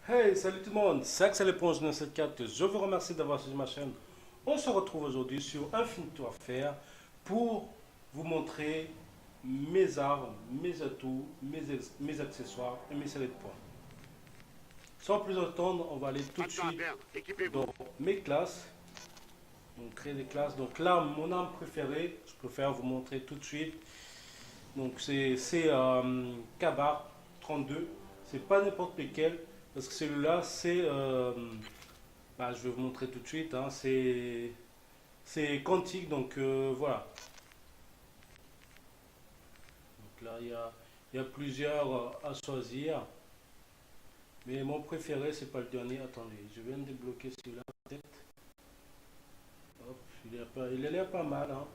Hey, salut tout le monde, c'est Axel Éponge 974. Je vous remercie d'avoir suivi ma chaîne. On se retrouve aujourd'hui sur Infinito à faire pour vous montrer mes armes, mes atouts, mes accessoires et mes séries de points. Sans plus attendre, on va aller tout Pas de de temps à suite perdre, équipez-vous. dans mes classes. Donc, créer des classes. Donc là, mon arme préférée, je préfère vous montrer tout de suite. Donc c'est Kabar 32. C'est pas n'importe lequel parce que celui-là c'est bah, je vais vous montrer tout de suite, hein, c'est quantique, donc voilà. Donc là, il y a plusieurs à choisir, mais mon préféré, c'est pas le dernier. Attendez, je viens de débloquer celui-là, peut-être. Hop, il a l'air pas mal, hein.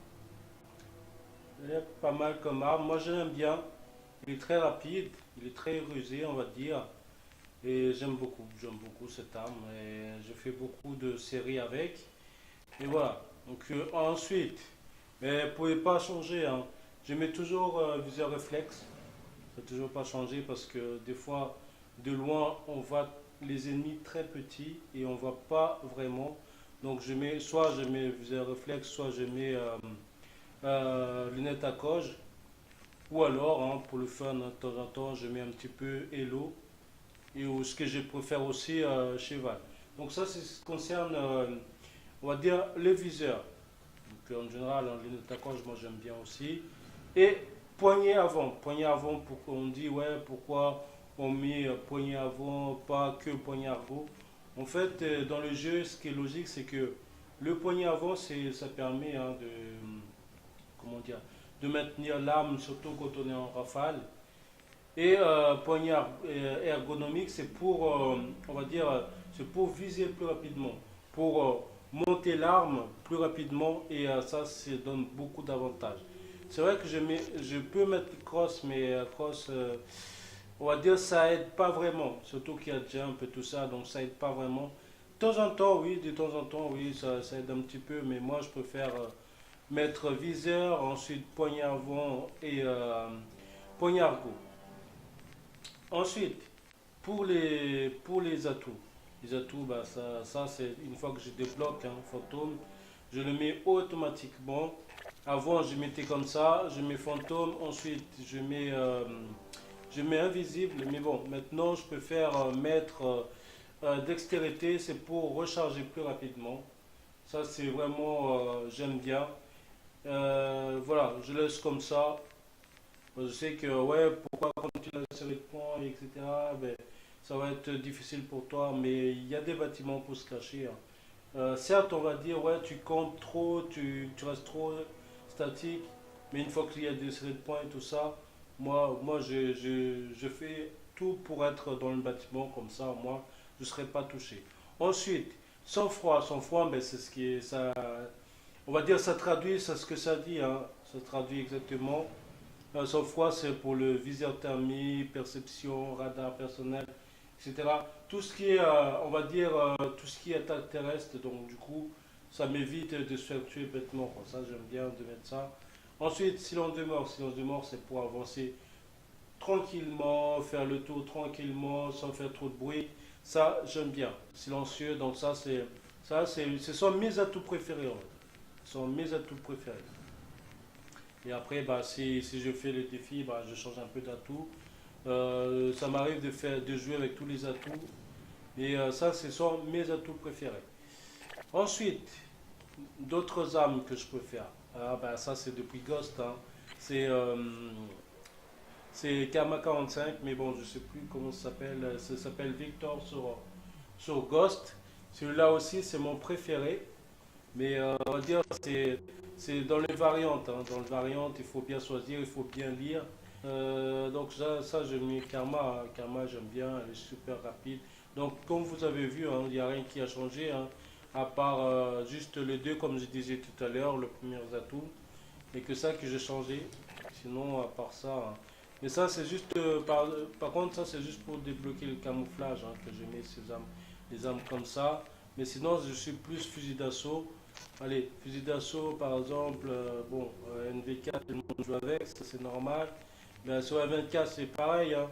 Il a l'air pas mal comme arme. Moi, je l'aime bien. Il est très rapide, il est très rusé, on va dire. Et j'aime beaucoup cette arme. Et je fais beaucoup de séries avec. Et voilà. Donc ensuite, mais vous ne pouvez pas changer, hein. Je mets toujours viseur réflexe. Ça n'a toujours pas changé parce que des fois, de loin, on voit les ennemis très petits et on ne voit pas vraiment. Donc soit je mets viseur réflexe, soit je mets lunettes à coge. Ou alors, hein, pour le fun, de temps en temps, je mets un petit peu Hello. Et ce que je préfère aussi, cheval. Donc ça, c'est ce qui concerne, on va dire, le viseur. Donc, en général, en ligne d'attaquage, moi j'aime bien aussi. Et poignée avant, pour qu'on dit, ouais, pourquoi on met poignée avant, pas que poignée arrière. En fait, dans le jeu, ce qui est logique, c'est que le poignet avant, ça permet hein, comment dire, de maintenir l'arme, surtout quand on est en rafale. Et poignée ergonomique, c'est pour, on va dire, c'est pour viser plus rapidement, pour monter l'arme plus rapidement et ça, ça donne beaucoup d'avantages. C'est vrai que je peux mettre cross, mais cross, on va dire, ça aide pas vraiment, surtout qu'il y a jump et tout ça, donc ça aide pas vraiment. De temps en temps, oui, de temps en temps, oui, ça aide un petit peu, mais moi, je préfère mettre viseur, ensuite poignée avant et poignée argot. Ensuite, pour les atouts, bah, ça c'est une fois que je débloque un fantôme, je le mets automatiquement. Avant, je mettais comme ça, je mets fantôme, ensuite je mets invisible, mais bon, maintenant je préfère mettre dextérité, c'est pour recharger plus rapidement. Ça, c'est vraiment, j'aime bien. Voilà, je laisse comme ça. Je sais que, ouais, pourquoi quand tu as la série de points, etc., ben, ça va être difficile pour toi, mais il y a des bâtiments pour se cacher, hein. Certes, on va dire, ouais, tu comptes trop, tu restes trop statique, mais une fois qu'il y a des séries de points et tout ça, moi je fais tout pour être dans le bâtiment, comme ça, moi, je ne serai pas touché. Ensuite, sang-froid, ben, c'est ce qui est, ça, on va dire, ça traduit, c'est ce que ça dit, hein, ça traduit exactement. Sang-froid, c'est pour le viseur thermique, perception, radar personnel, etc. Tout ce qui est, on va dire, tout ce qui est attaque terrestre, donc du coup, ça m'évite de se faire tuer bêtement, quoi. Ça, j'aime bien de mettre ça. Ensuite, silence de mort, c'est pour avancer tranquillement, faire le tour tranquillement, sans faire trop de bruit. Ça, j'aime bien. Silencieux, donc ce sont mes atouts préférés, en fait. Ce sont mes atouts préférés. Et après, bah, si je fais le défi, bah, je change un peu d'atout. Ça m'arrive de jouer avec tous les atouts. Et ça, ce sont mes atouts préférés. Ensuite, d'autres armes que je préfère. Ah, bah, ça, c'est depuis Ghost, hein. C'est c'est Karma 45, mais bon, je sais plus comment ça s'appelle. Ça s'appelle Victor sur Ghost. Celui-là aussi, c'est mon préféré. Mais on va dire, c'est dans les variantes, hein. Dans les variantes, il faut bien choisir, il faut bien lire. Donc ça je mets Karma, hein. Karma j'aime bien, elle est super rapide. Donc comme vous avez vu, hein, il n'y a rien qui a changé, hein, à part juste les deux, comme je disais tout à l'heure, le premier atout. Et que ça que j'ai changé. Sinon, à part ça, hein. Mais ça c'est juste, par contre, ça c'est juste pour débloquer le camouflage, hein, que je mets les armes comme ça. Mais sinon, je suis plus fusil d'assaut. Allez, fusil d'assaut, par exemple, bon, NV4, tout le monde joue avec, ça c'est normal. Mais sur la 24, c'est pareil, hein.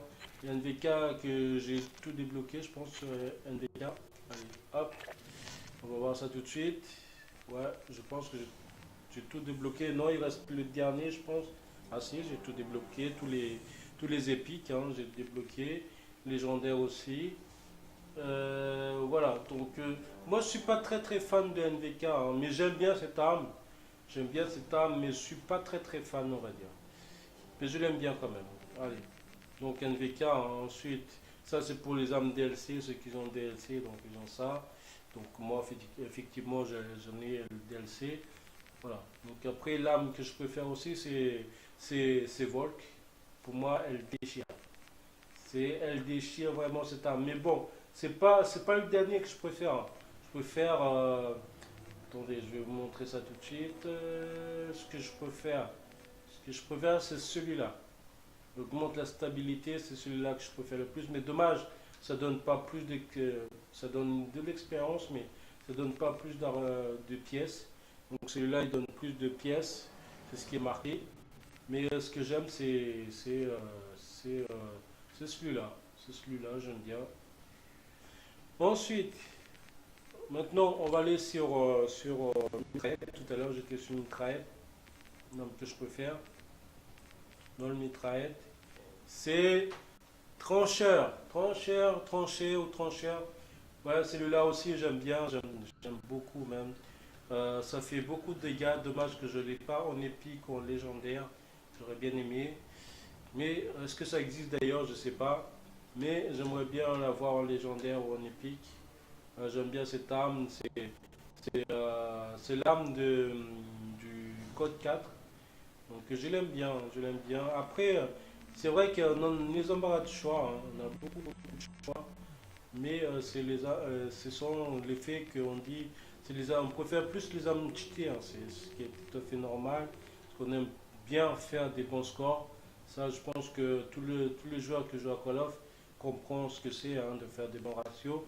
NVK que j'ai tout débloqué, je pense, sur NVK. Allez, hop, on va voir ça tout de suite. Ouais, je pense que j'ai tout débloqué. Non, il reste le dernier, je pense. Ah si, j'ai tout débloqué, tous les épiques, hein, j'ai débloqué. Légendaire aussi. Voilà, donc moi je suis pas très très fan de NVK, hein, mais j'aime bien cette arme. J'aime bien cette arme, mais je suis pas très très fan, on va dire. Mais je l'aime bien quand même. Allez, donc NVK, hein, ensuite, ça c'est pour les armes DLC, ceux qui ont DLC, donc ils ont ça. Donc moi effectivement j'en ai le DLC. Voilà. Donc après l'arme que je préfère aussi c'est Volk. Pour moi elle déchire. Elle déchire vraiment cette arme. Mais bon, c'est pas le dernier que je préfère, hein. Je préfère. Attendez, je vais vous montrer ça tout de suite. Ce que je préfère, c'est celui-là. Augmente la stabilité, c'est celui-là que je préfère le plus. Mais dommage, ça donne pas plus ça donne de l'expérience, mais ça donne pas plus de pièces. Donc celui-là, il donne plus de pièces. C'est ce qui est marqué. Mais ce que j'aime, c'est, euh, c'est celui-là. C'est celui-là, j'aime bien. Ensuite, maintenant, on va aller sur mitraillette. Tout à l'heure, j'étais sur mitraillette, donc que je préfère. Dans le mitraillette, c'est trancheur. Trancheur, tranché ou trancheur. Voilà, celui-là aussi, j'aime bien. J'aime beaucoup même. Ça fait beaucoup de dégâts. Dommage que je ne l'ai pas en épique ou en légendaire. J'aurais bien aimé. Mais est-ce que ça existe d'ailleurs? Je ne sais pas. Mais j'aimerais bien l'avoir en légendaire ou en épique. J'aime bien cette arme. C'est l'arme du code 4. Donc je l'aime bien. Je l'aime bien. Après, c'est vrai qu'on a les embarras de choix, hein. On a beaucoup, beaucoup de choix. Mais ce sont les faits qu'on dit. On préfère plus les armes cheatées, hein. C'est ce qui est tout à fait normal. Parce qu'on aime bien faire des bons scores. Ça, je pense que tous les joueurs qui jouent à Call of comprennent ce que c'est, hein, de faire des bons ratios.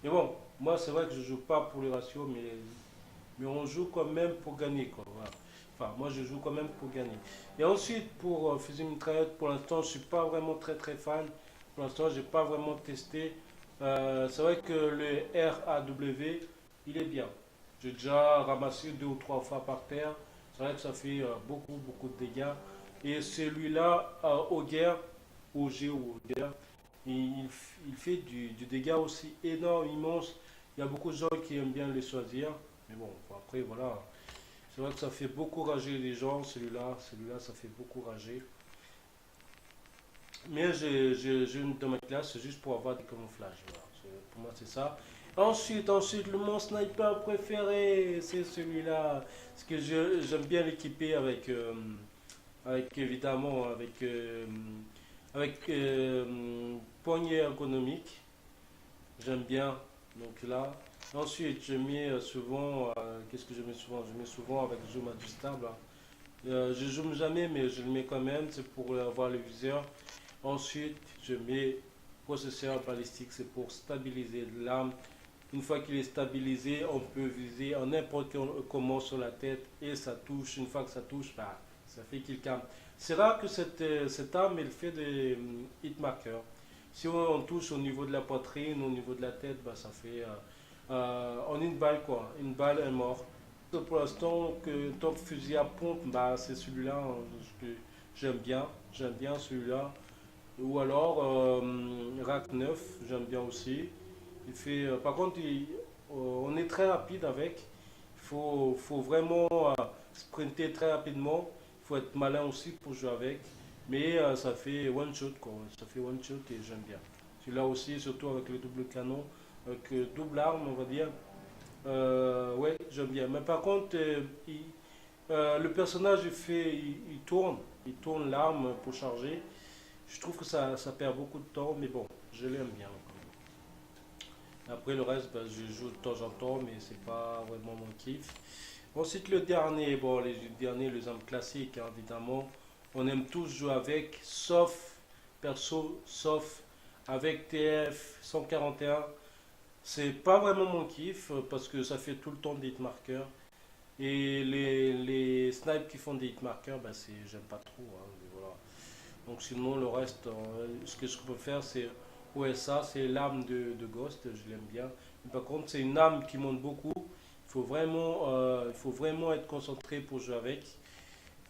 Mais bon, moi, c'est vrai que je ne joue pas pour les ratios, mais on joue quand même pour gagner, quoi. Voilà. Enfin, moi, je joue quand même pour gagner. Et ensuite, pour fusil mitraillette, pour l'instant, je ne suis pas vraiment très très fan. Pour l'instant, je n'ai pas vraiment testé. C'est vrai que le RAW, il est bien. J'ai déjà ramassé 2 ou 3 fois par terre. C'est vrai que ça fait beaucoup, beaucoup de dégâts. Et celui-là, au guerre, au G ou au guerre, il fait du dégât aussi énorme, immense. Il y a beaucoup de gens qui aiment bien les choisir. Mais bon, après, voilà. C'est vrai que ça fait beaucoup rager les gens, celui-là, ça fait beaucoup rager. Mais j'ai une de ma classe, c'est juste pour avoir des camouflages. Voilà. Pour moi, c'est ça. Ensuite, mon sniper préféré, c'est celui-là. Parce que j'aime bien l'équiper avec évidemment, avec poignée ergonomique. J'aime bien. Donc là. Ensuite, je mets souvent. Qu'est-ce que je mets souvent? Je mets souvent avec zoom ajustable, hein. Je zoome jamais, mais je le mets quand même. C'est pour avoir le viseur. Ensuite, je mets processeur balistique. C'est pour stabiliser l'arme. Une fois qu'il est stabilisé, on peut viser en n'importe comment sur la tête et ça touche. Une fois que ça touche, bah, ça fait qu'il calme. C'est rare que cette arme elle fait des hit markers. Si on touche au niveau de la poitrine, au niveau de la tête, bah, ça fait en une balle quoi. Une balle est mort. Pour l'instant, que top fusil à pompe, bah, c'est celui-là, hein, que j'aime bien. J'aime bien celui-là. Ou alors Rack 9, j'aime bien aussi. Par contre, on est très rapide avec. Il faut vraiment sprinter très rapidement. Il faut être malin aussi pour jouer avec. Mais ça fait one shot quoi. Ça fait one shot et j'aime bien. Celui-là aussi, surtout avec le double canon, avec double arme, on va dire. Ouais, j'aime bien. Mais par contre, le personnage il tourne l'arme pour charger. Je trouve que ça perd beaucoup de temps, mais bon, je l'aime bien. Après le reste, ben, je joue de temps en temps, mais c'est pas vraiment mon kiff. Ensuite le dernier, bon les derniers, les armes classiques, hein, évidemment. On aime tous jouer avec, sauf perso, sauf avec TF 141. C'est pas vraiment mon kiff parce que ça fait tout le temps des hitmarkers. Et les snipes qui font des hitmarkers, ben, j'aime pas trop, hein, mais voilà. Donc sinon, le reste, ce que je peux faire, c'est OSA, c'est l'arme de Ghost, je l'aime bien. Mais par contre, c'est une arme qui monte beaucoup. Il faut vraiment être concentré pour jouer avec.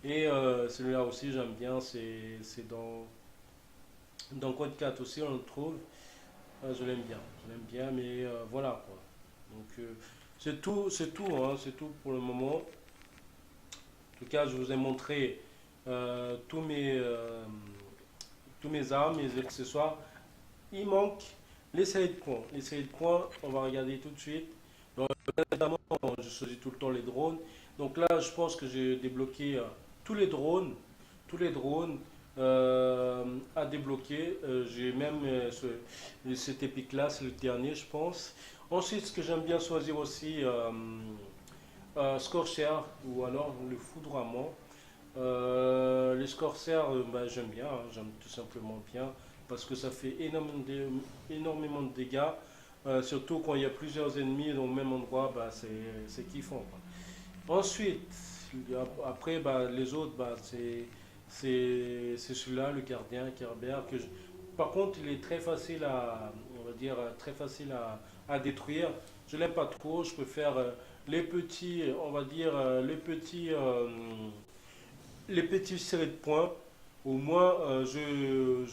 Et celui-là aussi, j'aime bien. C'est dans Code 4 aussi, on le trouve. Je l'aime bien. Je l'aime bien, mais voilà quoi. Donc c'est tout, hein, c'est tout pour le moment. En tout cas, je vous ai montré tous mes armes, mes accessoires. Il manque les séries de points. Les séries de points, on va regarder tout de suite. Donc, évidemment, je choisis tout le temps les drones. Donc là, je pense que j'ai débloqué tous les drones. Tous les drones à débloquer. J'ai même cet épique là, c'est le dernier, je pense. Ensuite, ce que j'aime bien choisir aussi, Scorcher ou alors le foudroiement. Les Scorchers, bah, j'aime bien, hein, j'aime tout simplement bien parce que ça fait énormément de dégâts. Surtout quand il y a plusieurs ennemis dans le même endroit, bah, c'est kiffant, quoi. Ensuite, après, bah, les autres, bah, c'est celui-là, le gardien, Kerber, par contre, il est très facile on va dire, très facile à détruire. Je l'aime pas trop, je préfère les petits, on va dire, les petits séries de points. Au moins, je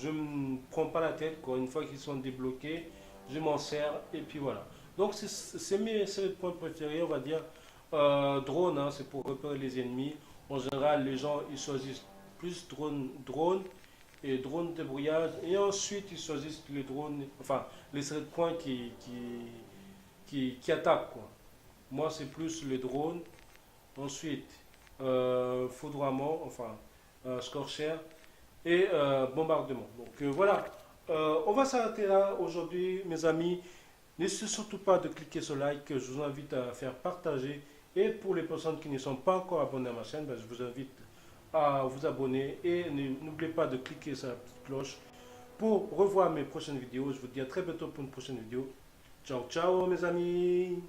ne me prends pas la tête, quoi. Une fois qu'ils sont débloqués, je m'en sers et puis voilà. Donc, c'est mes séries de points préférés, on va dire. Drone, hein, c'est pour repérer les ennemis. En général, les gens ils choisissent plus drone et drone de brouillage. Et ensuite, ils choisissent les drones, enfin, les séries de points qui attaquent, quoi. Moi, c'est plus les drones. Ensuite, foudroiement, enfin, Scorcher et bombardement. Donc voilà, on va s'arrêter là aujourd'hui, mes amis. N'hésitez surtout pas de cliquer sur like, je vous invite à faire partager. Et pour les personnes qui ne sont pas encore abonnées à ma chaîne, ben, je vous invite à vous abonner. Et n'oubliez pas de cliquer sur la petite cloche pour revoir mes prochaines vidéos. Je vous dis à très bientôt pour une prochaine vidéo. Ciao, ciao mes amis.